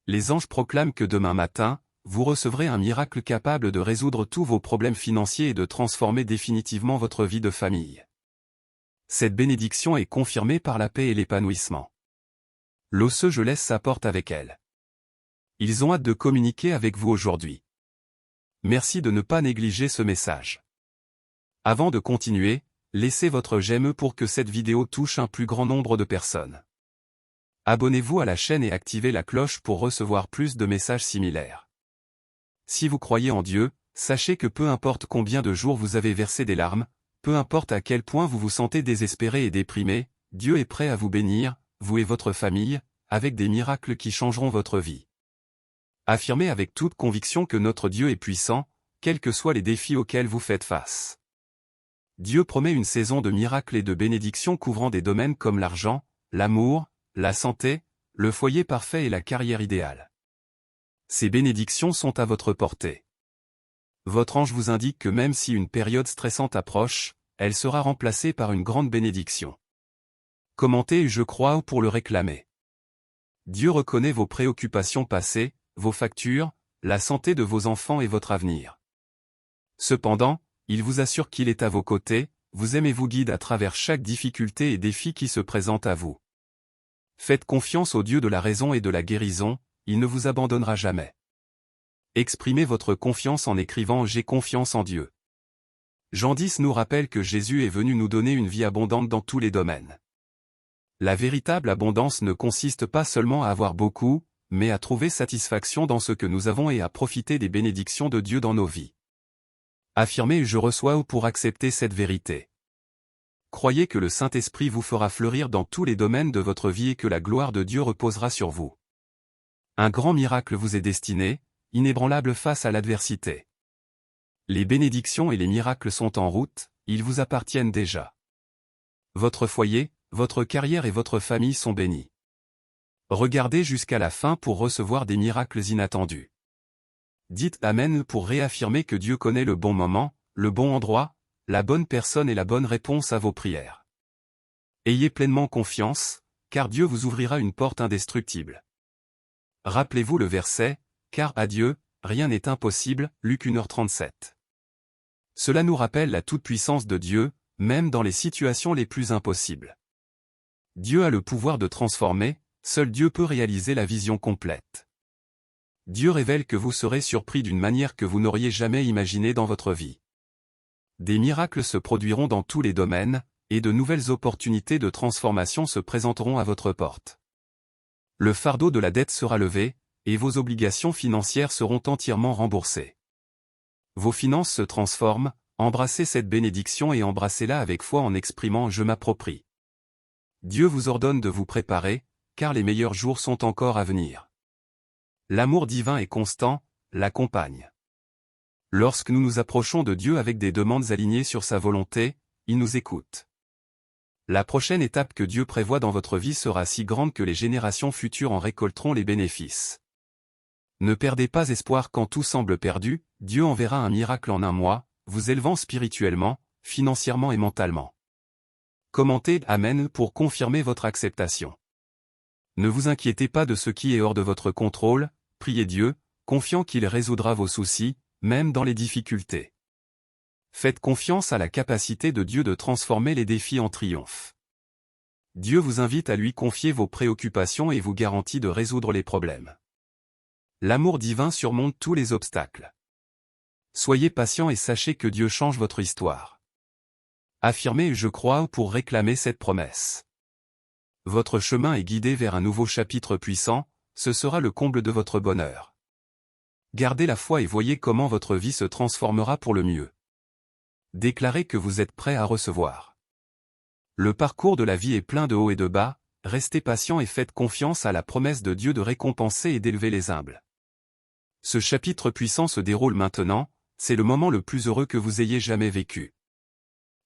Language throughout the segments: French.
Les anges proclament que demain matin, vous recevrez un miracle capable de résoudre tous vos problèmes financiers et de transformer définitivement votre vie de famille. Cette bénédiction est confirmée par la paix et l'épanouissement. Los Angeles s'apporte avec elle. Ils ont hâte de communiquer avec vous aujourd'hui. Merci de ne pas négliger ce message. Avant de continuer, laissez votre j'aime pour que cette vidéo touche un plus grand nombre de personnes. Abonnez-vous à la chaîne et activez la cloche pour recevoir plus de messages similaires. Si vous croyez en Dieu, sachez que peu importe combien de jours vous avez versé des larmes, peu importe à quel point vous vous sentez désespéré et déprimé, Dieu est prêt à vous bénir, vous et votre famille, avec des miracles qui changeront votre vie. Affirmez avec toute conviction que notre Dieu est puissant, quels que soient les défis auxquels vous faites face. Dieu promet une saison de miracles et de bénédictions couvrant des domaines comme l'argent, l'amour, la santé, le foyer parfait et la carrière idéale. Ces bénédictions sont à votre portée. Votre ange vous indique que même si une période stressante approche, elle sera remplacée par une grande bénédiction. Commentez « Je crois » pour le réclamer. Dieu reconnaît vos préoccupations passées, vos factures, la santé de vos enfants et votre avenir. Cependant, il vous assure qu'il est à vos côtés, vous aime et vous guide à travers chaque difficulté et défi qui se présente à vous. Faites confiance au Dieu de la raison et de la guérison, il ne vous abandonnera jamais. Exprimez votre confiance en écrivant « J'ai confiance en Dieu ». Jean 10 nous rappelle que Jésus est venu nous donner une vie abondante dans tous les domaines. La véritable abondance ne consiste pas seulement à avoir beaucoup, mais à trouver satisfaction dans ce que nous avons et à profiter des bénédictions de Dieu dans nos vies. Affirmez « Je reçois » pour accepter cette vérité. Croyez que le Saint-Esprit vous fera fleurir dans tous les domaines de votre vie et que la gloire de Dieu reposera sur vous. Un grand miracle vous est destiné, inébranlable face à l'adversité. Les bénédictions et les miracles sont en route, ils vous appartiennent déjà. Votre foyer, votre carrière et votre famille sont bénis. Regardez jusqu'à la fin pour recevoir des miracles inattendus. Dites Amen pour réaffirmer que Dieu connaît le bon moment, le bon endroit, la bonne personne et la bonne réponse à vos prières. Ayez pleinement confiance, car Dieu vous ouvrira une porte indestructible. Rappelez-vous le verset, « Car à Dieu, rien n'est impossible » Luc 1h37. Cela nous rappelle la toute-puissance de Dieu, même dans les situations les plus impossibles. Dieu a le pouvoir de transformer, seul Dieu peut réaliser la vision complète. Dieu révèle que vous serez surpris d'une manière que vous n'auriez jamais imaginée dans votre vie. Des miracles se produiront dans tous les domaines, et de nouvelles opportunités de transformation se présenteront à votre porte. Le fardeau de la dette sera levé, et vos obligations financières seront entièrement remboursées. Vos finances se transforment, embrassez cette bénédiction et embrassez-la avec foi en exprimant « Je m'approprie ». Dieu vous ordonne de vous préparer, car les meilleurs jours sont encore à venir. L'amour divin et constant l'accompagne. Lorsque nous nous approchons de Dieu avec des demandes alignées sur sa volonté, il nous écoute. La prochaine étape que Dieu prévoit dans votre vie sera si grande que les générations futures en récolteront les bénéfices. Ne perdez pas espoir quand tout semble perdu, Dieu enverra un miracle en un mois, vous élevant spirituellement, financièrement et mentalement. Commentez Amen pour confirmer votre acceptation. Ne vous inquiétez pas de ce qui est hors de votre contrôle, priez Dieu, confiant qu'il résoudra vos soucis, même dans les difficultés. Faites confiance à la capacité de Dieu de transformer les défis en triomphe. Dieu vous invite à lui confier vos préoccupations et vous garantit de résoudre les problèmes. L'amour divin surmonte tous les obstacles. Soyez patient et sachez que Dieu change votre histoire. Affirmez « Je crois » pour réclamer cette promesse. Votre chemin est guidé vers un nouveau chapitre puissant, ce sera le comble de votre bonheur. Gardez la foi et voyez comment votre vie se transformera pour le mieux. Déclarez que vous êtes prêt à recevoir. Le parcours de la vie est plein de hauts et de bas, restez patient et faites confiance à la promesse de Dieu de récompenser et d'élever les humbles. Ce chapitre puissant se déroule maintenant, c'est le moment le plus heureux que vous ayez jamais vécu.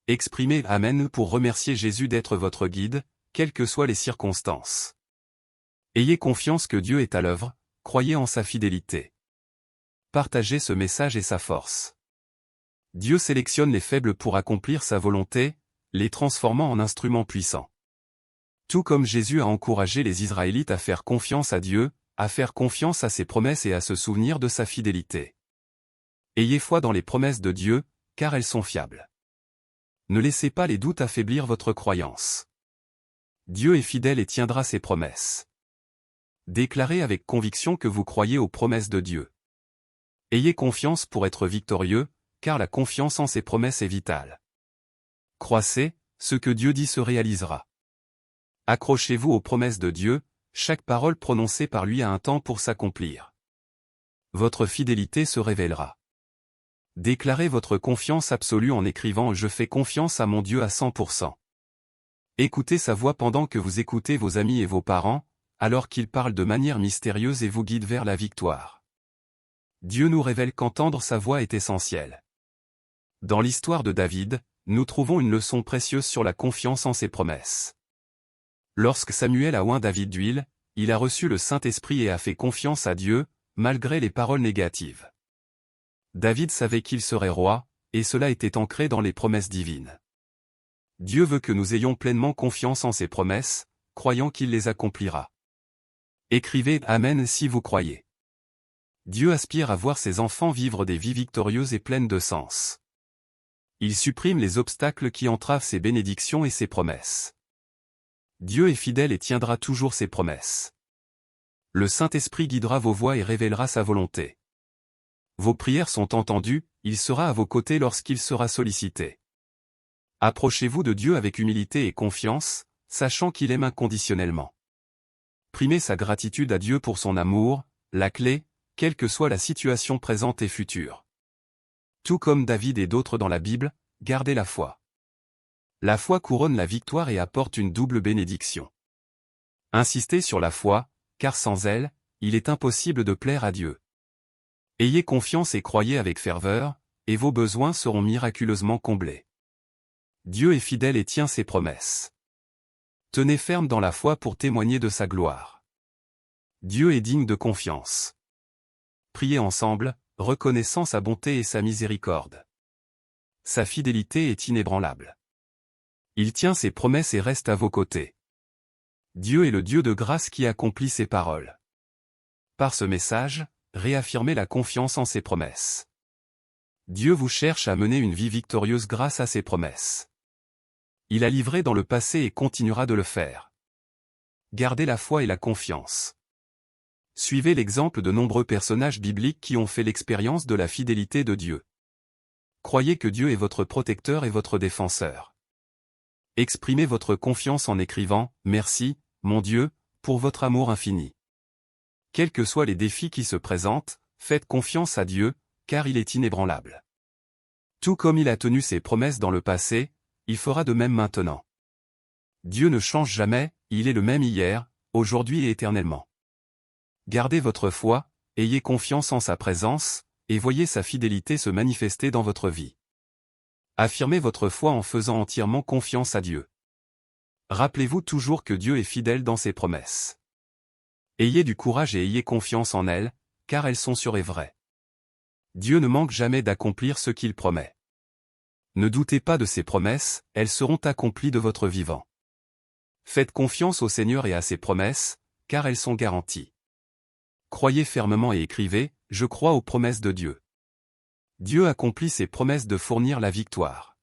Exprimez Amen pour remercier Jésus d'être votre guide, quelles que soient les circonstances. Ayez confiance que Dieu est à l'œuvre, croyez en sa fidélité. Partagez ce message et sa force. Dieu sélectionne les faibles pour accomplir sa volonté, les transformant en instruments puissants. Tout comme Jésus a encouragé les Israélites à faire confiance à Dieu, à faire confiance à ses promesses et à se souvenir de sa fidélité. Ayez foi dans les promesses de Dieu, car elles sont fiables. Ne laissez pas les doutes affaiblir votre croyance. Dieu est fidèle et tiendra ses promesses. Déclarez avec conviction que vous croyez aux promesses de Dieu. Ayez confiance pour être victorieux, car la confiance en ses promesses est vitale. Croissez, ce que Dieu dit se réalisera. Accrochez-vous aux promesses de Dieu, chaque parole prononcée par lui a un temps pour s'accomplir. Votre fidélité se révélera. Déclarez votre confiance absolue en écrivant « Je fais confiance à mon Dieu à 100%. Écoutez sa voix pendant que vous écoutez vos amis et vos parents, alors qu'ils parlent de manière mystérieuse et vous guident vers la victoire. Dieu nous révèle qu'entendre sa voix est essentiel. Dans l'histoire de David, nous trouvons une leçon précieuse sur la confiance en ses promesses. Lorsque Samuel a oint David d'huile, il a reçu le Saint-Esprit et a fait confiance à Dieu, malgré les paroles négatives. David savait qu'il serait roi, et cela était ancré dans les promesses divines. Dieu veut que nous ayons pleinement confiance en ses promesses, croyant qu'il les accomplira. Écrivez « Amen » si vous croyez. Dieu aspire à voir ses enfants vivre des vies victorieuses et pleines de sens. Il supprime les obstacles qui entravent ses bénédictions et ses promesses. Dieu est fidèle et tiendra toujours ses promesses. Le Saint-Esprit guidera vos voies et révélera sa volonté. Vos prières sont entendues, il sera à vos côtés lorsqu'il sera sollicité. Approchez-vous de Dieu avec humilité et confiance, sachant qu'il aime inconditionnellement. Primez sa gratitude à Dieu pour son amour, la clé, quelle que soit la situation présente et future. Tout comme David et d'autres dans la Bible, gardez la foi. La foi couronne la victoire et apporte une double bénédiction. Insistez sur la foi, car sans elle, il est impossible de plaire à Dieu. Ayez confiance et croyez avec ferveur, et vos besoins seront miraculeusement comblés. Dieu est fidèle et tient ses promesses. Tenez ferme dans la foi pour témoigner de sa gloire. Dieu est digne de confiance. Priez ensemble, reconnaissant sa bonté et sa miséricorde. Sa fidélité est inébranlable. Il tient ses promesses et reste à vos côtés. Dieu est le Dieu de grâce qui accomplit ses paroles. Par ce message, réaffirmez la confiance en ses promesses. Dieu vous cherche à mener une vie victorieuse grâce à ses promesses. Il a livré dans le passé et continuera de le faire. Gardez la foi et la confiance. Suivez l'exemple de nombreux personnages bibliques qui ont fait l'expérience de la fidélité de Dieu. Croyez que Dieu est votre protecteur et votre défenseur. Exprimez votre confiance en écrivant « Merci, mon Dieu, pour votre amour infini ». Quels que soient les défis qui se présentent, faites confiance à Dieu, car il est inébranlable. Tout comme il a tenu ses promesses dans le passé, il fera de même maintenant. Dieu ne change jamais, il est le même hier, aujourd'hui et éternellement. Gardez votre foi, ayez confiance en sa présence, et voyez sa fidélité se manifester dans votre vie. Affirmez votre foi en faisant entièrement confiance à Dieu. Rappelez-vous toujours que Dieu est fidèle dans ses promesses. Ayez du courage et ayez confiance en elles, car elles sont sûres et vraies. Dieu ne manque jamais d'accomplir ce qu'il promet. Ne doutez pas de ses promesses, elles seront accomplies de votre vivant. Faites confiance au Seigneur et à ses promesses, car elles sont garanties. Croyez fermement et écrivez « Je crois aux promesses de Dieu ». Dieu accomplit ses promesses de fournir la victoire.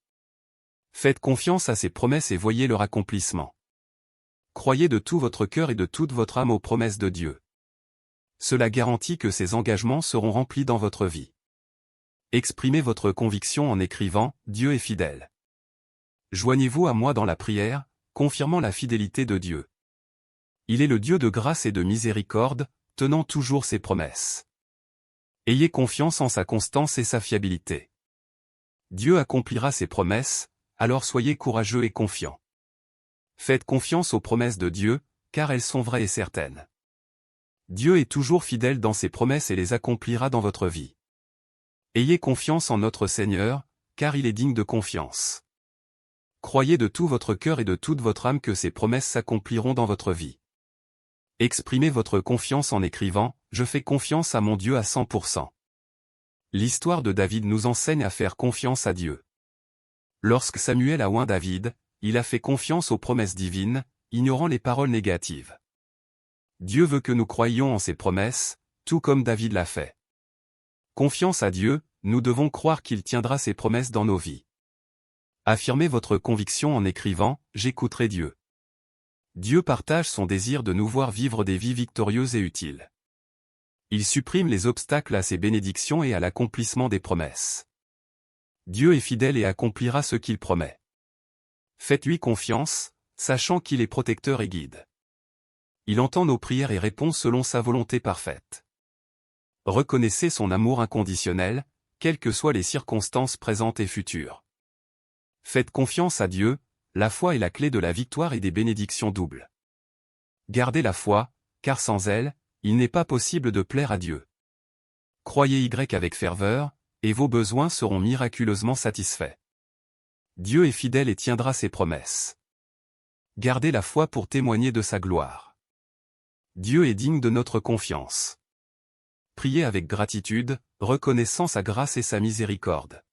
Faites confiance à ses promesses et voyez leur accomplissement. Croyez de tout votre cœur et de toute votre âme aux promesses de Dieu. Cela garantit que ses engagements seront remplis dans votre vie. Exprimez votre conviction en écrivant « Dieu est fidèle ». Joignez-vous à moi dans la prière, confirmant la fidélité de Dieu. Il est le Dieu de grâce et de miséricorde, tenant toujours ses promesses. Ayez confiance en sa constance et sa fiabilité. Dieu accomplira ses promesses, alors soyez courageux et confiants. Faites confiance aux promesses de Dieu, car elles sont vraies et certaines. Dieu est toujours fidèle dans ses promesses et les accomplira dans votre vie. Ayez confiance en notre Seigneur, car il est digne de confiance. Croyez de tout votre cœur et de toute votre âme que ses promesses s'accompliront dans votre vie. Exprimez votre confiance en écrivant « Je fais confiance à mon Dieu à 100%. » L'histoire de David nous enseigne à faire confiance à Dieu. Lorsque Samuel a oint David, il a fait confiance aux promesses divines, ignorant les paroles négatives. Dieu veut que nous croyions en ses promesses, tout comme David l'a fait. Confiance à Dieu, nous devons croire qu'il tiendra ses promesses dans nos vies. Affirmez votre conviction en écrivant « J'écouterai Dieu ». Dieu partage son désir de nous voir vivre des vies victorieuses et utiles. Il supprime les obstacles à ses bénédictions et à l'accomplissement des promesses. Dieu est fidèle et accomplira ce qu'il promet. Faites-lui confiance, sachant qu'il est protecteur et guide. Il entend nos prières et répond selon sa volonté parfaite. Reconnaissez son amour inconditionnel, quelles que soient les circonstances présentes et futures. Faites confiance à Dieu, la foi est la clé de la victoire et des bénédictions doubles. Gardez la foi, car sans elle, il n'est pas possible de plaire à Dieu. Croyez avec ferveur, et vos besoins seront miraculeusement satisfaits. Dieu est fidèle et tiendra ses promesses. Gardez la foi pour témoigner de sa gloire. Dieu est digne de notre confiance. Priez avec gratitude, reconnaissant sa grâce et sa miséricorde.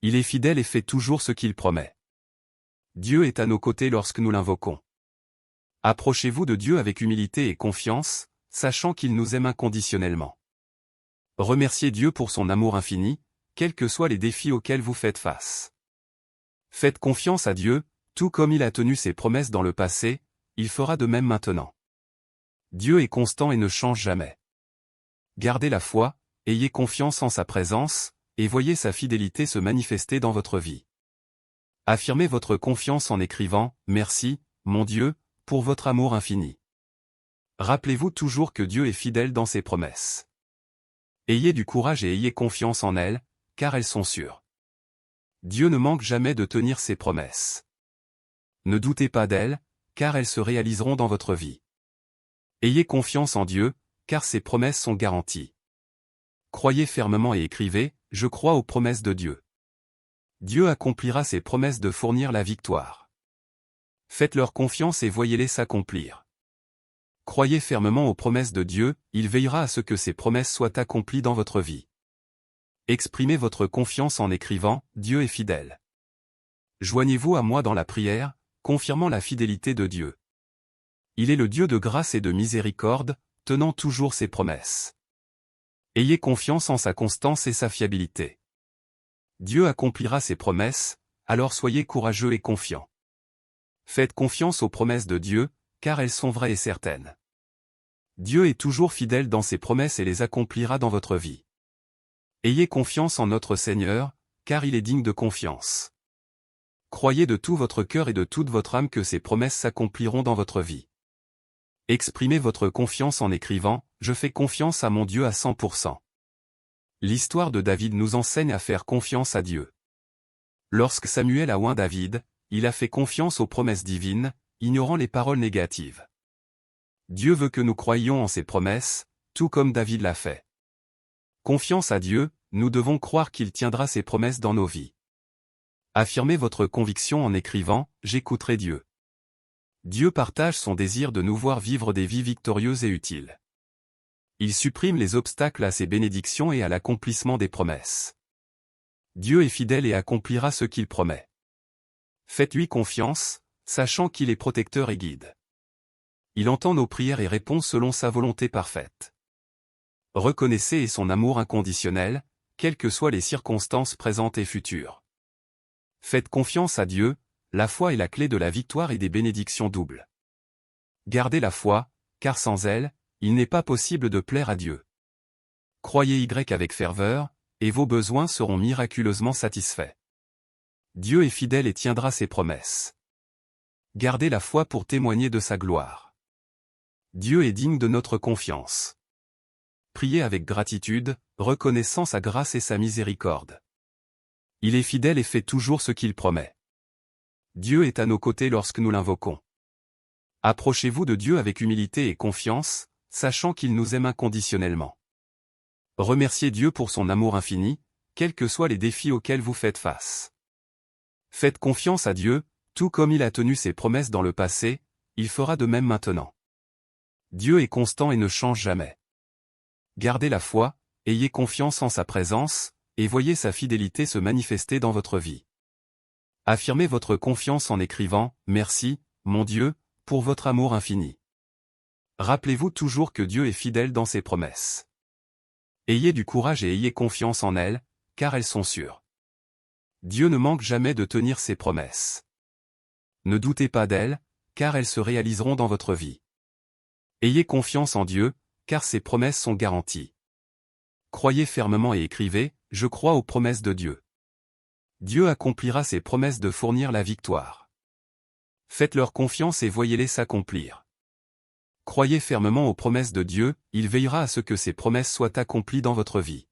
Il est fidèle et fait toujours ce qu'il promet. Dieu est à nos côtés lorsque nous l'invoquons. Approchez-vous de Dieu avec humilité et confiance, sachant qu'il nous aime inconditionnellement. Remerciez Dieu pour son amour infini, quels que soient les défis auxquels vous faites face. Faites confiance à Dieu, tout comme il a tenu ses promesses dans le passé, il fera de même maintenant. Dieu est constant et ne change jamais. Gardez la foi, ayez confiance en sa présence, et voyez sa fidélité se manifester dans votre vie. Affirmez votre confiance en écrivant « Merci, mon Dieu, pour votre amour infini ». Rappelez-vous toujours que Dieu est fidèle dans ses promesses. Ayez du courage et ayez confiance en elles, car elles sont sûres. Dieu ne manque jamais de tenir ses promesses. Ne doutez pas d'elles, car elles se réaliseront dans votre vie. Ayez confiance en Dieu, car ses promesses sont garanties. Croyez fermement et écrivez « Je crois aux promesses de Dieu ». Dieu accomplira ses promesses de fournir la victoire. Faites-leur confiance et voyez-les s'accomplir. Croyez fermement aux promesses de Dieu, il veillera à ce que ses promesses soient accomplies dans votre vie. Exprimez votre confiance en écrivant « Dieu est fidèle ». Joignez-vous à moi dans la prière, confirmant la fidélité de Dieu. Il est le Dieu de grâce et de miséricorde, tenant toujours ses promesses. Ayez confiance en sa constance et sa fiabilité. Dieu accomplira ses promesses, alors soyez courageux et confiants. Faites confiance aux promesses de Dieu, car elles sont vraies et certaines. Dieu est toujours fidèle dans ses promesses et les accomplira dans votre vie. Ayez confiance en notre Seigneur, car il est digne de confiance. Croyez de tout votre cœur et de toute votre âme que ses promesses s'accompliront dans votre vie. Exprimez votre confiance en écrivant « Je fais confiance à mon Dieu à 100%. » L'histoire de David nous enseigne à faire confiance à Dieu. Lorsque Samuel a oint David, il a fait confiance aux promesses divines, ignorant les paroles négatives. Dieu veut que nous croyions en ses promesses, tout comme David l'a fait. Confiance à Dieu, nous devons croire qu'il tiendra ses promesses dans nos vies. Affirmez votre conviction en écrivant « J'écouterai Dieu ». Dieu partage son désir de nous voir vivre des vies victorieuses et utiles. Il supprime les obstacles à ses bénédictions et à l'accomplissement des promesses. Dieu est fidèle et accomplira ce qu'il promet. Faites-lui confiance, sachant qu'il est protecteur et guide. Il entend nos prières et répond selon sa volonté parfaite. Reconnaissez son amour inconditionnel, quelles que soient les circonstances présentes et futures. Faites confiance à Dieu, la foi est la clé de la victoire et des bénédictions doubles. Gardez la foi, car sans elle, il n'est pas possible de plaire à Dieu. Croyez avec ferveur, et vos besoins seront miraculeusement satisfaits. Dieu est fidèle et tiendra ses promesses. Gardez la foi pour témoigner de sa gloire. Dieu est digne de notre confiance. Priez avec gratitude, reconnaissant sa grâce et sa miséricorde. Il est fidèle et fait toujours ce qu'il promet. Dieu est à nos côtés lorsque nous l'invoquons. Approchez-vous de Dieu avec humilité et confiance, sachant qu'il nous aime inconditionnellement. Remerciez Dieu pour son amour infini, quels que soient les défis auxquels vous faites face. Faites confiance à Dieu, tout comme il a tenu ses promesses dans le passé, il fera de même maintenant. Dieu est constant et ne change jamais. Gardez la foi, ayez confiance en sa présence, et voyez sa fidélité se manifester dans votre vie. Affirmez votre confiance en écrivant « Merci, mon Dieu, pour votre amour infini ». Rappelez-vous toujours que Dieu est fidèle dans ses promesses. Ayez du courage et ayez confiance en elles, car elles sont sûres. Dieu ne manque jamais de tenir ses promesses. Ne doutez pas d'elles, car elles se réaliseront dans votre vie. Ayez confiance en Dieu, car ses promesses sont garanties. Croyez fermement et écrivez, « Je crois aux promesses de Dieu ». Dieu accomplira ses promesses de fournir la victoire. Faites-leur confiance et voyez-les s'accomplir. Croyez fermement aux promesses de Dieu, il veillera à ce que ses promesses soient accomplies dans votre vie.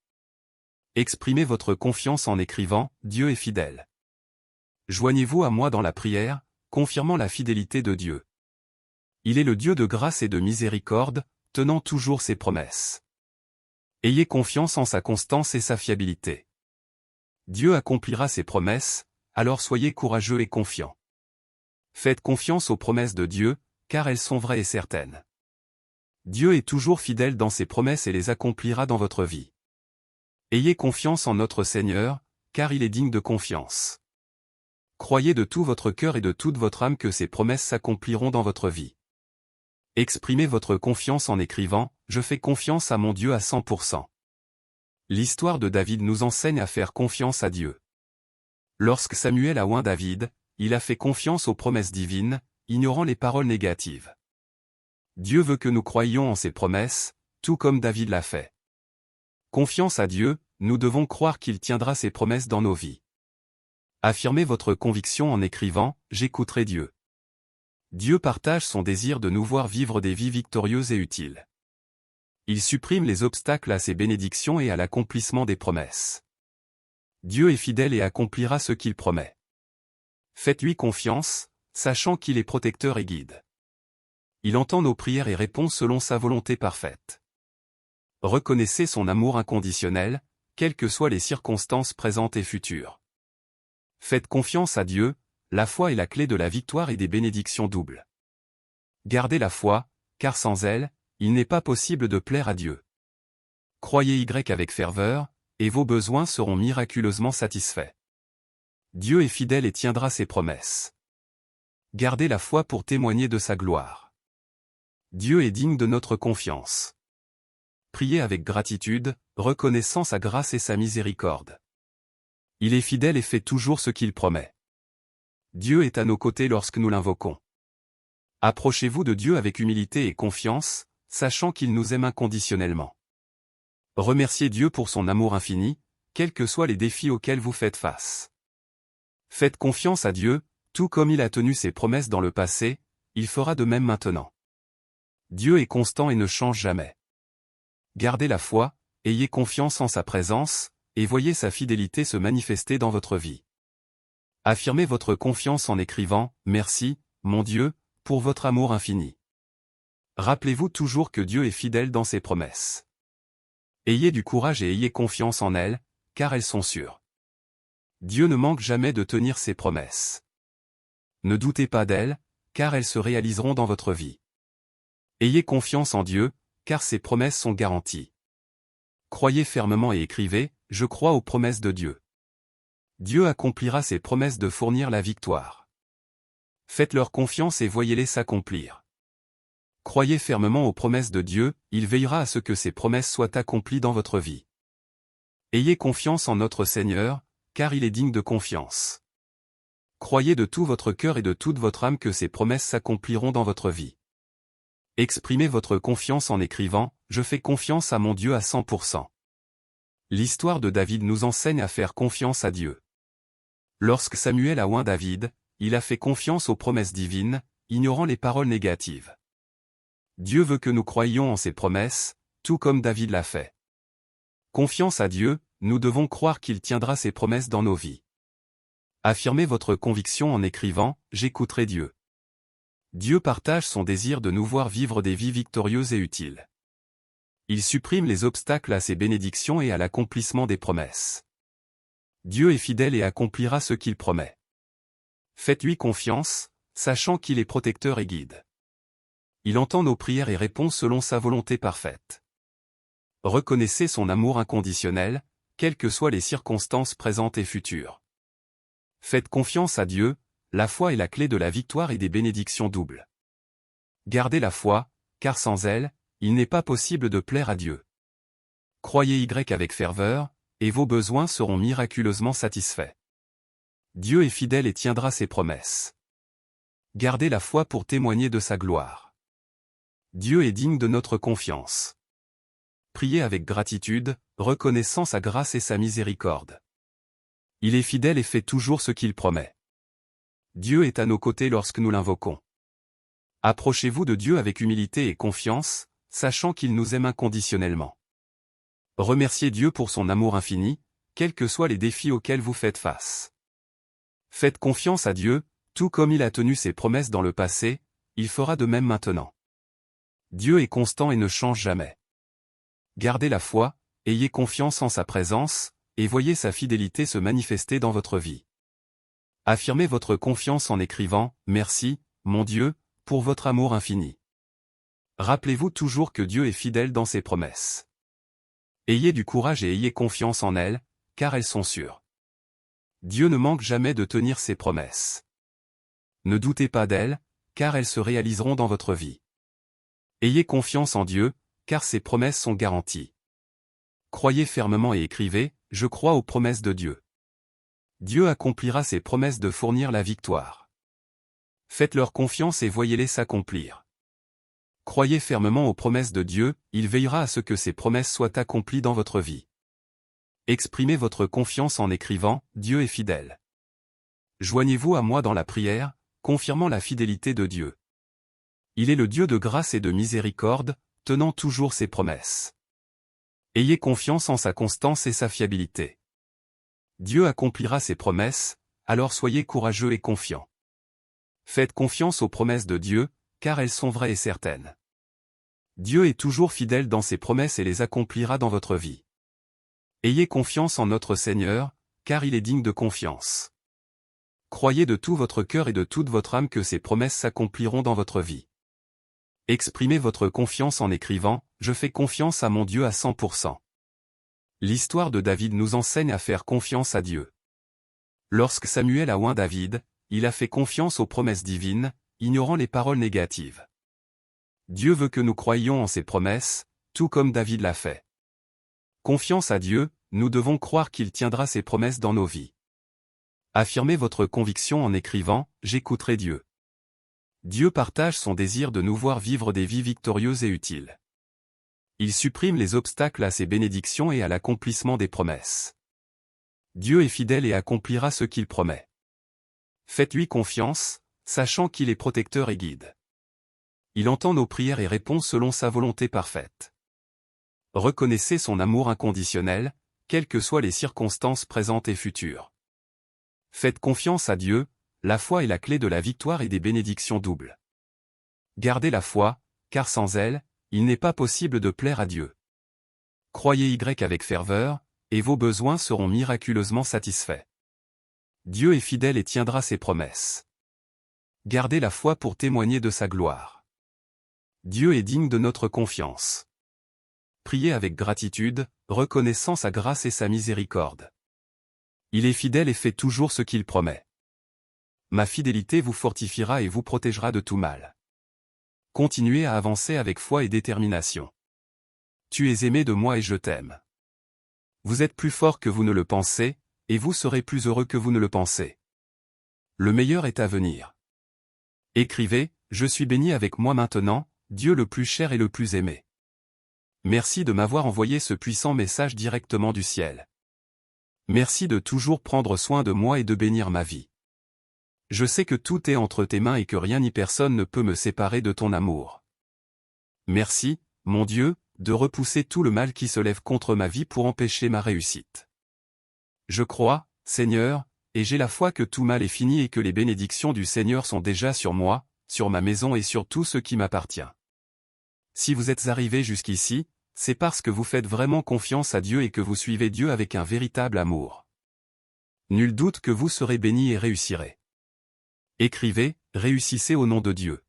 Exprimez votre confiance en écrivant « Dieu est fidèle ». Joignez-vous à moi dans la prière, confirmant la fidélité de Dieu. Il est le Dieu de grâce et de miséricorde, tenant toujours ses promesses. Ayez confiance en sa constance et sa fiabilité. Dieu accomplira ses promesses, alors soyez courageux et confiants. Faites confiance aux promesses de Dieu, car elles sont vraies et certaines. Dieu est toujours fidèle dans ses promesses et les accomplira dans votre vie. Ayez confiance en notre Seigneur, car il est digne de confiance. Croyez de tout votre cœur et de toute votre âme que ses promesses s'accompliront dans votre vie. Exprimez votre confiance en écrivant « Je fais confiance à mon Dieu à 100%. » L'histoire de David nous enseigne à faire confiance à Dieu. Lorsque Samuel a oint David, il a fait confiance aux promesses divines, ignorant les paroles négatives. Dieu veut que nous croyions en ses promesses, tout comme David l'a fait. Confiance à Dieu, nous devons croire qu'il tiendra ses promesses dans nos vies. Affirmez votre conviction en écrivant « J'écouterai Dieu ». Dieu partage son désir de nous voir vivre des vies victorieuses et utiles. Il supprime les obstacles à ses bénédictions et à l'accomplissement des promesses. Dieu est fidèle et accomplira ce qu'il promet. Faites-lui confiance, sachant qu'il est protecteur et guide. Il entend nos prières et répond selon sa volonté parfaite. Reconnaissez son amour inconditionnel, quelles que soient les circonstances présentes et futures. Faites confiance à Dieu, la foi est la clé de la victoire et des bénédictions doubles. Gardez la foi, car sans elle, il n'est pas possible de plaire à Dieu. Croyez avec ferveur, et vos besoins seront miraculeusement satisfaits. Dieu est fidèle et tiendra ses promesses. Gardez la foi pour témoigner de sa gloire. Dieu est digne de notre confiance. Priez avec gratitude, reconnaissant sa grâce et sa miséricorde. Il est fidèle et fait toujours ce qu'il promet. Dieu est à nos côtés lorsque nous l'invoquons. Approchez-vous de Dieu avec humilité et confiance, sachant qu'il nous aime inconditionnellement. Remerciez Dieu pour son amour infini, quels que soient les défis auxquels vous faites face. Faites confiance à Dieu, tout comme il a tenu ses promesses dans le passé, il fera de même maintenant. Dieu est constant et ne change jamais. Gardez la foi, ayez confiance en sa présence, et voyez sa fidélité se manifester dans votre vie. Affirmez votre confiance en écrivant « Merci, mon Dieu, pour votre amour infini ». Rappelez-vous toujours que Dieu est fidèle dans ses promesses. Ayez du courage et ayez confiance en elles, car elles sont sûres. Dieu ne manque jamais de tenir ses promesses. Ne doutez pas d'elles, car elles se réaliseront dans votre vie. Ayez confiance en Dieu, car ses promesses sont garanties. Croyez fermement et écrivez « Je crois aux promesses de Dieu ». Dieu accomplira ses promesses de fournir la victoire. Faites-leur confiance et voyez-les s'accomplir. Croyez fermement aux promesses de Dieu, il veillera à ce que ses promesses soient accomplies dans votre vie. Ayez confiance en notre Seigneur, car il est digne de confiance. Croyez de tout votre cœur et de toute votre âme que ses promesses s'accompliront dans votre vie. Exprimez votre confiance en écrivant « Je fais confiance à mon Dieu à 100%. » L'histoire de David nous enseigne à faire confiance à Dieu. Lorsque Samuel a oint David, il a fait confiance aux promesses divines, ignorant les paroles négatives. Dieu veut que nous croyions en ses promesses, tout comme David l'a fait. Confiance à Dieu, nous devons croire qu'il tiendra ses promesses dans nos vies. Affirmez votre conviction en écrivant « J'écouterai Dieu ». Dieu partage son désir de nous voir vivre des vies victorieuses et utiles. Il supprime les obstacles à ses bénédictions et à l'accomplissement des promesses. Dieu est fidèle et accomplira ce qu'il promet. Faites-lui confiance, sachant qu'il est protecteur et guide. Il entend nos prières et répond selon sa volonté parfaite. Reconnaissez son amour inconditionnel, quelles que soient les circonstances présentes et futures. Faites confiance à Dieu, la foi est la clé de la victoire et des bénédictions doubles. Gardez la foi, car sans elle, il n'est pas possible de plaire à Dieu. Croyez avec ferveur, et vos besoins seront miraculeusement satisfaits. Dieu est fidèle et tiendra ses promesses. Gardez la foi pour témoigner de sa gloire. Dieu est digne de notre confiance. Priez avec gratitude, reconnaissant sa grâce et sa miséricorde. Il est fidèle et fait toujours ce qu'il promet. Dieu est à nos côtés lorsque nous l'invoquons. Approchez-vous de Dieu avec humilité et confiance, sachant qu'il nous aime inconditionnellement. Remerciez Dieu pour son amour infini, quels que soient les défis auxquels vous faites face. Faites confiance à Dieu, tout comme il a tenu ses promesses dans le passé, il fera de même maintenant. Dieu est constant et ne change jamais. Gardez la foi, ayez confiance en sa présence, et voyez sa fidélité se manifester dans votre vie. Affirmez votre confiance en écrivant « Merci, mon Dieu, pour votre amour infini ». Rappelez-vous toujours que Dieu est fidèle dans ses promesses. Ayez du courage et ayez confiance en elles, car elles sont sûres. Dieu ne manque jamais de tenir ses promesses. Ne doutez pas d'elles, car elles se réaliseront dans votre vie. Ayez confiance en Dieu, car ses promesses sont garanties. Croyez fermement et écrivez « Je crois aux promesses de Dieu ». Dieu accomplira ses promesses de fournir la victoire. Faites-leur confiance et voyez-les s'accomplir. Croyez fermement aux promesses de Dieu, il veillera à ce que ces promesses soient accomplies dans votre vie. Exprimez votre confiance en écrivant « Dieu est fidèle ». Joignez-vous à moi dans la prière, confirmant la fidélité de Dieu. Il est le Dieu de grâce et de miséricorde, tenant toujours ses promesses. Ayez confiance en sa constance et sa fiabilité. Dieu accomplira ses promesses, alors soyez courageux et confiants. Faites confiance aux promesses de Dieu, car elles sont vraies et certaines. Dieu est toujours fidèle dans ses promesses et les accomplira dans votre vie. Ayez confiance en notre Seigneur, car il est digne de confiance. Croyez de tout votre cœur et de toute votre âme que ses promesses s'accompliront dans votre vie. Exprimez votre confiance en écrivant « Je fais confiance à mon Dieu à 100%. L'histoire de David nous enseigne à faire confiance à Dieu. Lorsque Samuel a oint David, il a fait confiance aux promesses divines, ignorant les paroles négatives. Dieu veut que nous croyions en ses promesses, tout comme David l'a fait. Confiance à Dieu, nous devons croire qu'il tiendra ses promesses dans nos vies. Affirmez votre conviction en écrivant « J'écouterai Dieu ». Dieu partage son désir de nous voir vivre des vies victorieuses et utiles. Il supprime les obstacles à ses bénédictions et à l'accomplissement des promesses. Dieu est fidèle et accomplira ce qu'il promet. Faites-lui confiance, sachant qu'il est protecteur et guide. Il entend nos prières et répond selon sa volonté parfaite. Reconnaissez son amour inconditionnel, quelles que soient les circonstances présentes et futures. Faites confiance à Dieu, la foi est la clé de la victoire et des bénédictions doubles. Gardez la foi, car sans elle, il n'est pas possible de plaire à Dieu. Croyez avec ferveur, et vos besoins seront miraculeusement satisfaits. Dieu est fidèle et tiendra ses promesses. Gardez la foi pour témoigner de sa gloire. Dieu est digne de notre confiance. Priez avec gratitude, reconnaissant sa grâce et sa miséricorde. Il est fidèle et fait toujours ce qu'il promet. Ma fidélité vous fortifiera et vous protégera de tout mal. Continuez à avancer avec foi et détermination. Tu es aimé de moi et je t'aime. Vous êtes plus fort que vous ne le pensez, et vous serez plus heureux que vous ne le pensez. Le meilleur est à venir. Écrivez, je suis béni avec moi maintenant, Dieu le plus cher et le plus aimé. Merci de m'avoir envoyé ce puissant message directement du ciel. Merci de toujours prendre soin de moi et de bénir ma vie. Je sais que tout est entre tes mains et que rien ni personne ne peut me séparer de ton amour. Merci, mon Dieu, de repousser tout le mal qui se lève contre ma vie pour empêcher ma réussite. Je crois, Seigneur, et j'ai la foi que tout mal est fini et que les bénédictions du Seigneur sont déjà sur moi, sur ma maison et sur tout ce qui m'appartient. Si vous êtes arrivé jusqu'ici, c'est parce que vous faites vraiment confiance à Dieu et que vous suivez Dieu avec un véritable amour. Nul doute que vous serez bénis et réussirez. Écrivez, réussissez au nom de Dieu.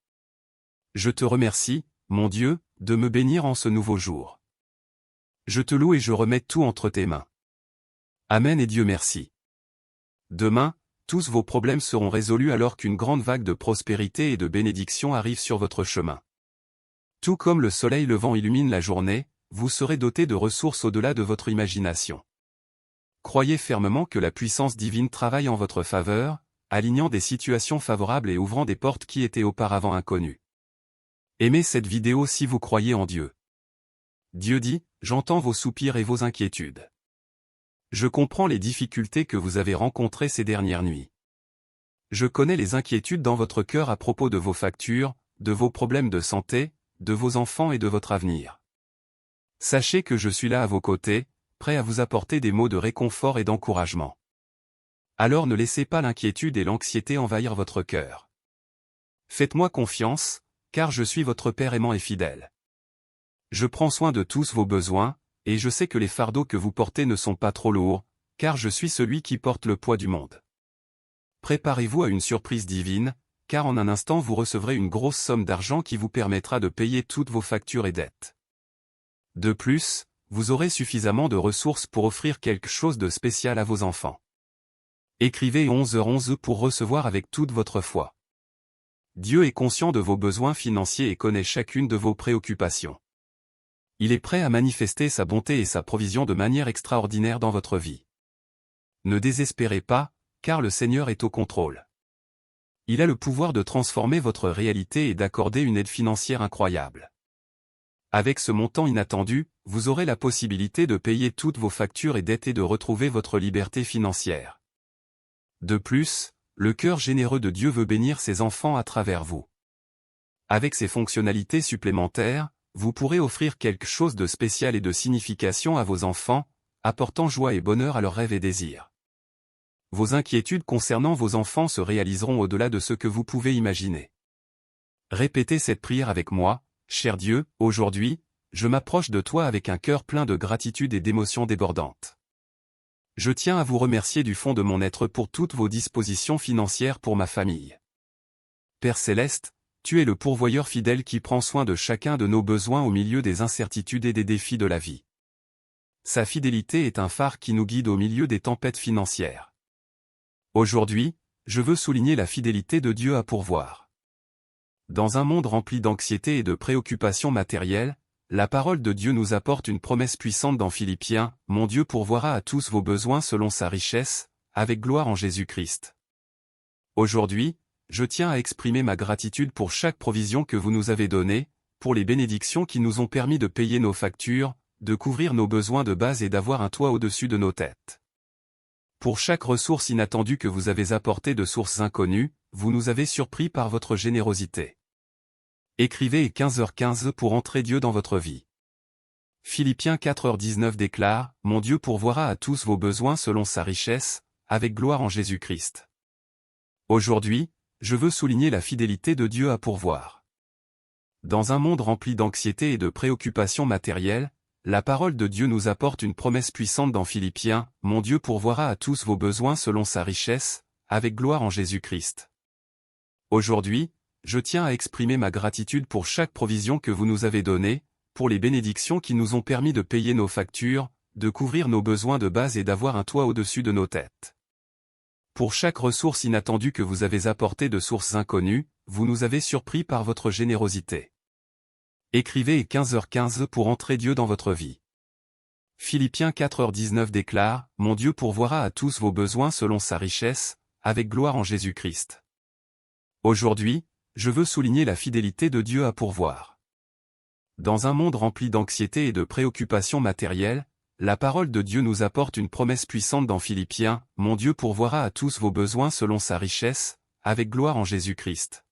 Je te remercie, mon Dieu, de me bénir en ce nouveau jour. Je te loue et je remets tout entre tes mains. Amen et Dieu merci. Demain, tous vos problèmes seront résolus alors qu'une grande vague de prospérité et de bénédiction arrive sur votre chemin. Tout comme le soleil levant illumine la journée, vous serez doté de ressources au-delà de votre imagination. Croyez fermement que la puissance divine travaille en votre faveur, alignant des situations favorables et ouvrant des portes qui étaient auparavant inconnues. Aimez cette vidéo si vous croyez en Dieu. Dieu dit, j'entends vos soupirs et vos inquiétudes. Je comprends les difficultés que vous avez rencontrées ces dernières nuits. Je connais les inquiétudes dans votre cœur à propos de vos factures, de vos problèmes de santé, de vos enfants et de votre avenir. Sachez que je suis là à vos côtés, prêt à vous apporter des mots de réconfort et d'encouragement. Alors ne laissez pas l'inquiétude et l'anxiété envahir votre cœur. Faites-moi confiance, car je suis votre Père aimant et fidèle. Je prends soin de tous vos besoins, et je sais que les fardeaux que vous portez ne sont pas trop lourds, car je suis celui qui porte le poids du monde. Préparez-vous à une surprise divine, car en un instant vous recevrez une grosse somme d'argent qui vous permettra de payer toutes vos factures et dettes. De plus, vous aurez suffisamment de ressources pour offrir quelque chose de spécial à vos enfants. Écrivez 11h11 pour recevoir avec toute votre foi. Dieu est conscient de vos besoins financiers et connaît chacune de vos préoccupations. Il est prêt à manifester sa bonté et sa provision de manière extraordinaire dans votre vie. Ne désespérez pas, car le Seigneur est au contrôle. Il a le pouvoir de transformer votre réalité et d'accorder une aide financière incroyable. Avec ce montant inattendu, vous aurez la possibilité de payer toutes vos factures et dettes et de retrouver votre liberté financière. De plus, le cœur généreux de Dieu veut bénir ses enfants à travers vous. Avec ces fonctionnalités supplémentaires, vous pourrez offrir quelque chose de spécial et de signification à vos enfants, apportant joie et bonheur à leurs rêves et désirs. Vos inquiétudes concernant vos enfants se réaliseront au-delà de ce que vous pouvez imaginer. Répétez cette prière avec moi, cher Dieu, aujourd'hui, je m'approche de toi avec un cœur plein de gratitude et d'émotions débordantes. Je tiens à vous remercier du fond de mon être pour toutes vos dispositions financières pour ma famille. Père Céleste, tu es le pourvoyeur fidèle qui prend soin de chacun de nos besoins au milieu des incertitudes et des défis de la vie. Sa fidélité est un phare qui nous guide au milieu des tempêtes financières. Aujourd'hui, je veux souligner la fidélité de Dieu à pourvoir. Dans un monde rempli d'anxiété et de préoccupations matérielles, la parole de Dieu nous apporte une promesse puissante dans Philippiens, « Mon Dieu pourvoira à tous vos besoins selon sa richesse, avec gloire en Jésus-Christ. » Aujourd'hui, je tiens à exprimer ma gratitude pour chaque provision que vous nous avez donnée, pour les bénédictions qui nous ont permis de payer nos factures, de couvrir nos besoins de base et d'avoir un toit au-dessus de nos têtes. Pour chaque ressource inattendue que vous avez apportée de sources inconnues, vous nous avez surpris par votre générosité. Écrivez 15h15 pour entrer Dieu dans votre vie. Philippiens 4h19 déclare, « Mon Dieu pourvoira à tous vos besoins selon sa richesse, avec gloire en Jésus-Christ. » Aujourd'hui, je veux souligner la fidélité de Dieu à pourvoir. Dans un monde rempli d'anxiété et de préoccupations matérielles, la parole de Dieu nous apporte une promesse puissante dans Philippiens, « Mon Dieu pourvoira à tous vos besoins selon sa richesse, avec gloire en Jésus-Christ. » Aujourd'hui, je tiens à exprimer ma gratitude pour chaque provision que vous nous avez donnée, pour les bénédictions qui nous ont permis de payer nos factures, de couvrir nos besoins de base et d'avoir un toit au-dessus de nos têtes. Pour chaque ressource inattendue que vous avez apportée de sources inconnues, vous nous avez surpris par votre générosité. Écrivez 15h15 pour entrer Dieu dans votre vie. Philippiens 4h19 déclare, « Mon Dieu pourvoira à tous vos besoins selon sa richesse, avec gloire en Jésus-Christ. » Aujourd'hui, je veux souligner la fidélité de Dieu à pourvoir. Dans un monde rempli d'anxiété et de préoccupations matérielles, la parole de Dieu nous apporte une promesse puissante dans Philippiens, « Mon Dieu pourvoira à tous vos besoins selon sa richesse, avec gloire en Jésus-Christ. »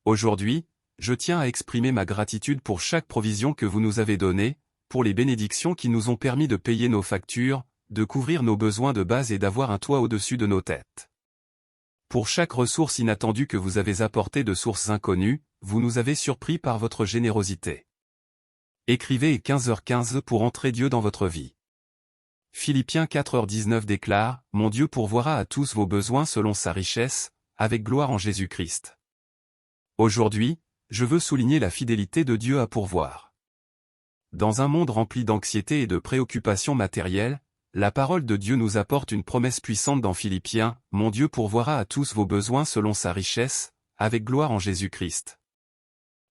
Aujourd'hui, je tiens à exprimer ma gratitude pour chaque provision que vous nous avez donnée, pour les bénédictions qui nous ont permis de payer nos factures, de couvrir nos besoins de base et d'avoir un toit au-dessus de nos têtes. Pour chaque ressource inattendue que vous avez apportée de sources inconnues, vous nous avez surpris par votre générosité. Écrivez 15h15 pour entrer Dieu dans votre vie. Philippiens 4h19 déclare, « Mon Dieu pourvoira à tous vos besoins selon sa richesse, avec gloire en Jésus-Christ. » Aujourd'hui, je veux souligner la fidélité de Dieu à pourvoir. Dans un monde rempli d'anxiété et de préoccupations matérielles, la parole de Dieu nous apporte une promesse puissante dans Philippiens, « Mon Dieu pourvoira à tous vos besoins selon sa richesse, avec gloire en Jésus-Christ. »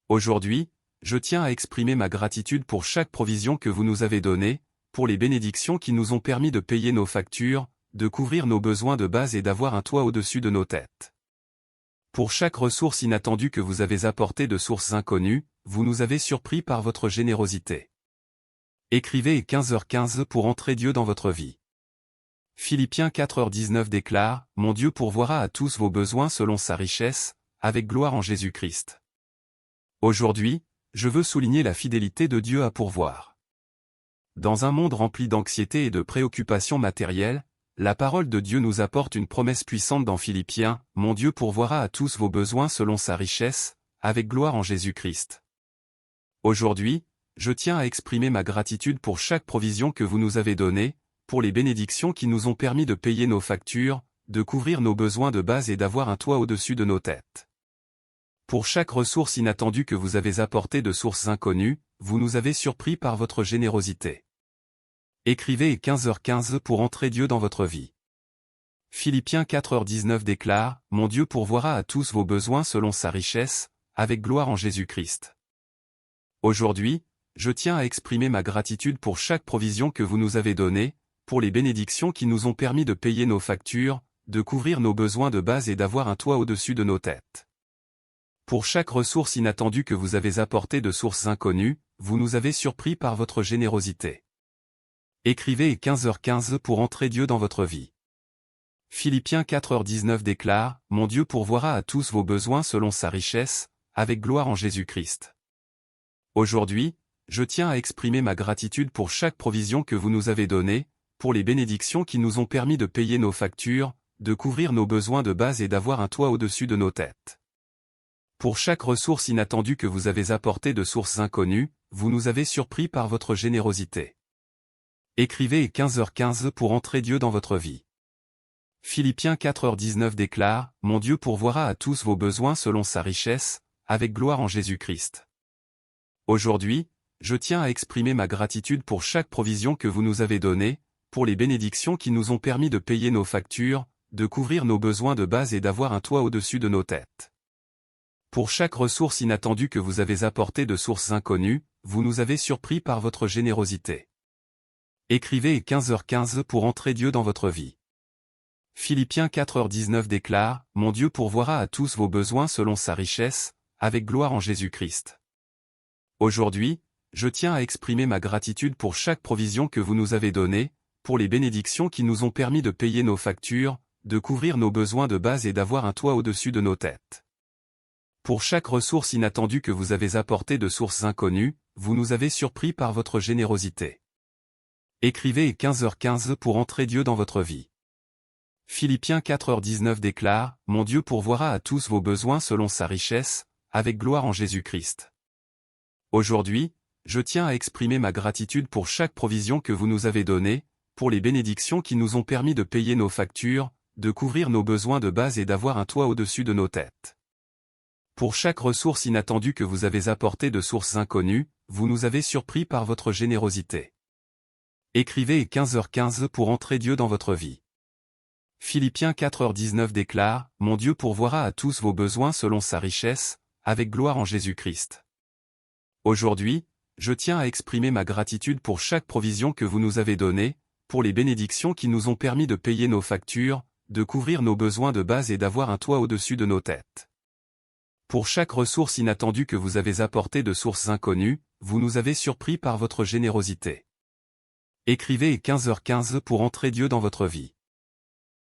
Aujourd'hui, je tiens à exprimer ma gratitude pour chaque provision que vous nous avez donnée, pour les bénédictions qui nous ont permis de payer nos factures, de couvrir nos besoins de base et d'avoir un toit au-dessus de nos têtes. Pour chaque ressource inattendue que vous avez apportée de sources inconnues, vous nous avez surpris par votre générosité. Écrivez 15h15 pour entrer Dieu dans votre vie. Philippiens 4h19 déclare, « Mon Dieu pourvoira à tous vos besoins selon sa richesse, avec gloire en Jésus-Christ. » Aujourd'hui, je veux souligner la fidélité de Dieu à pourvoir. Dans un monde rempli d'anxiété et de préoccupations matérielles, la parole de Dieu nous apporte une promesse puissante dans Philippiens, « Mon Dieu pourvoira à tous vos besoins selon sa richesse, avec gloire en Jésus-Christ. » Aujourd'hui, je tiens à exprimer ma gratitude pour chaque provision que vous nous avez donnée, pour les bénédictions qui nous ont permis de payer nos factures, de couvrir nos besoins de base et d'avoir un toit au-dessus de nos têtes. Pour chaque ressource inattendue que vous avez apportée de sources inconnues, vous nous avez surpris par votre générosité. Écrivez 15h15 pour entrer Dieu dans votre vie. Philippiens 4h19 déclare, « Mon Dieu pourvoira à tous vos besoins selon sa richesse, avec gloire en Jésus-Christ. » Aujourd'hui, je tiens à exprimer ma gratitude pour chaque provision que vous nous avez donnée, pour les bénédictions qui nous ont permis de payer nos factures, de couvrir nos besoins de base et d'avoir un toit au-dessus de nos têtes. Pour chaque ressource inattendue que vous avez apportée de sources inconnues, vous nous avez surpris par votre générosité. Écrivez 15h15 pour entrer Dieu dans votre vie. Philippiens 4h19 déclare, « Mon Dieu pourvoira à tous vos besoins selon sa richesse, avec gloire en Jésus-Christ. » Aujourd'hui, je tiens à exprimer ma gratitude pour chaque provision que vous nous avez donnée, pour les bénédictions qui nous ont permis de payer nos factures, de couvrir nos besoins de base et d'avoir un toit au-dessus de nos têtes. Pour chaque ressource inattendue que vous avez apportée de sources inconnues, vous nous avez surpris par votre générosité. Écrivez 15h15 pour entrer Dieu dans votre vie. Philippiens 4h19 déclare, « Mon Dieu pourvoira à tous vos besoins selon sa richesse, avec gloire en Jésus-Christ. » Aujourd'hui, je tiens à exprimer ma gratitude pour chaque provision que vous nous avez donnée, pour les bénédictions qui nous ont permis de payer nos factures, de couvrir nos besoins de base et d'avoir un toit au-dessus de nos têtes. Pour chaque ressource inattendue que vous avez apportée de sources inconnues, vous nous avez surpris par votre générosité. Écrivez 15h15 pour entrer Dieu dans votre vie. Philippiens 4h19 déclare, « Mon Dieu pourvoira à tous vos besoins selon sa richesse, avec gloire en Jésus-Christ. » Aujourd'hui, je tiens à exprimer ma gratitude pour chaque provision que vous nous avez donnée, pour les bénédictions qui nous ont permis de payer nos factures, de couvrir nos besoins de base et d'avoir un toit au-dessus de nos têtes. Pour chaque ressource inattendue que vous avez apportée de sources inconnues, vous nous avez surpris par votre générosité. Écrivez 15h15 pour entrer Dieu dans votre vie. Philippiens 4h19 déclare, « Mon Dieu pourvoira à tous vos besoins selon sa richesse, avec gloire en Jésus-Christ. » Aujourd'hui, je tiens à exprimer ma gratitude pour chaque provision que vous nous avez donnée, pour les bénédictions qui nous ont permis de payer nos factures, de couvrir nos besoins de base et d'avoir un toit au-dessus de nos têtes. Pour chaque ressource inattendue que vous avez apportée de sources inconnues, vous nous avez surpris par votre générosité. Écrivez 15h15 pour entrer Dieu dans votre vie. Philippiens 4h19 déclare, « Mon Dieu pourvoira à tous vos besoins selon sa richesse, avec gloire en Jésus-Christ. » Aujourd'hui, je tiens à exprimer ma gratitude pour chaque provision que vous nous avez donnée, pour les bénédictions qui nous ont permis de payer nos factures, de couvrir nos besoins de base et d'avoir un toit au-dessus de nos têtes. Pour chaque ressource inattendue que vous avez apportée de sources inconnues, vous nous avez surpris par votre générosité. Écrivez 15h15 pour entrer Dieu dans votre vie.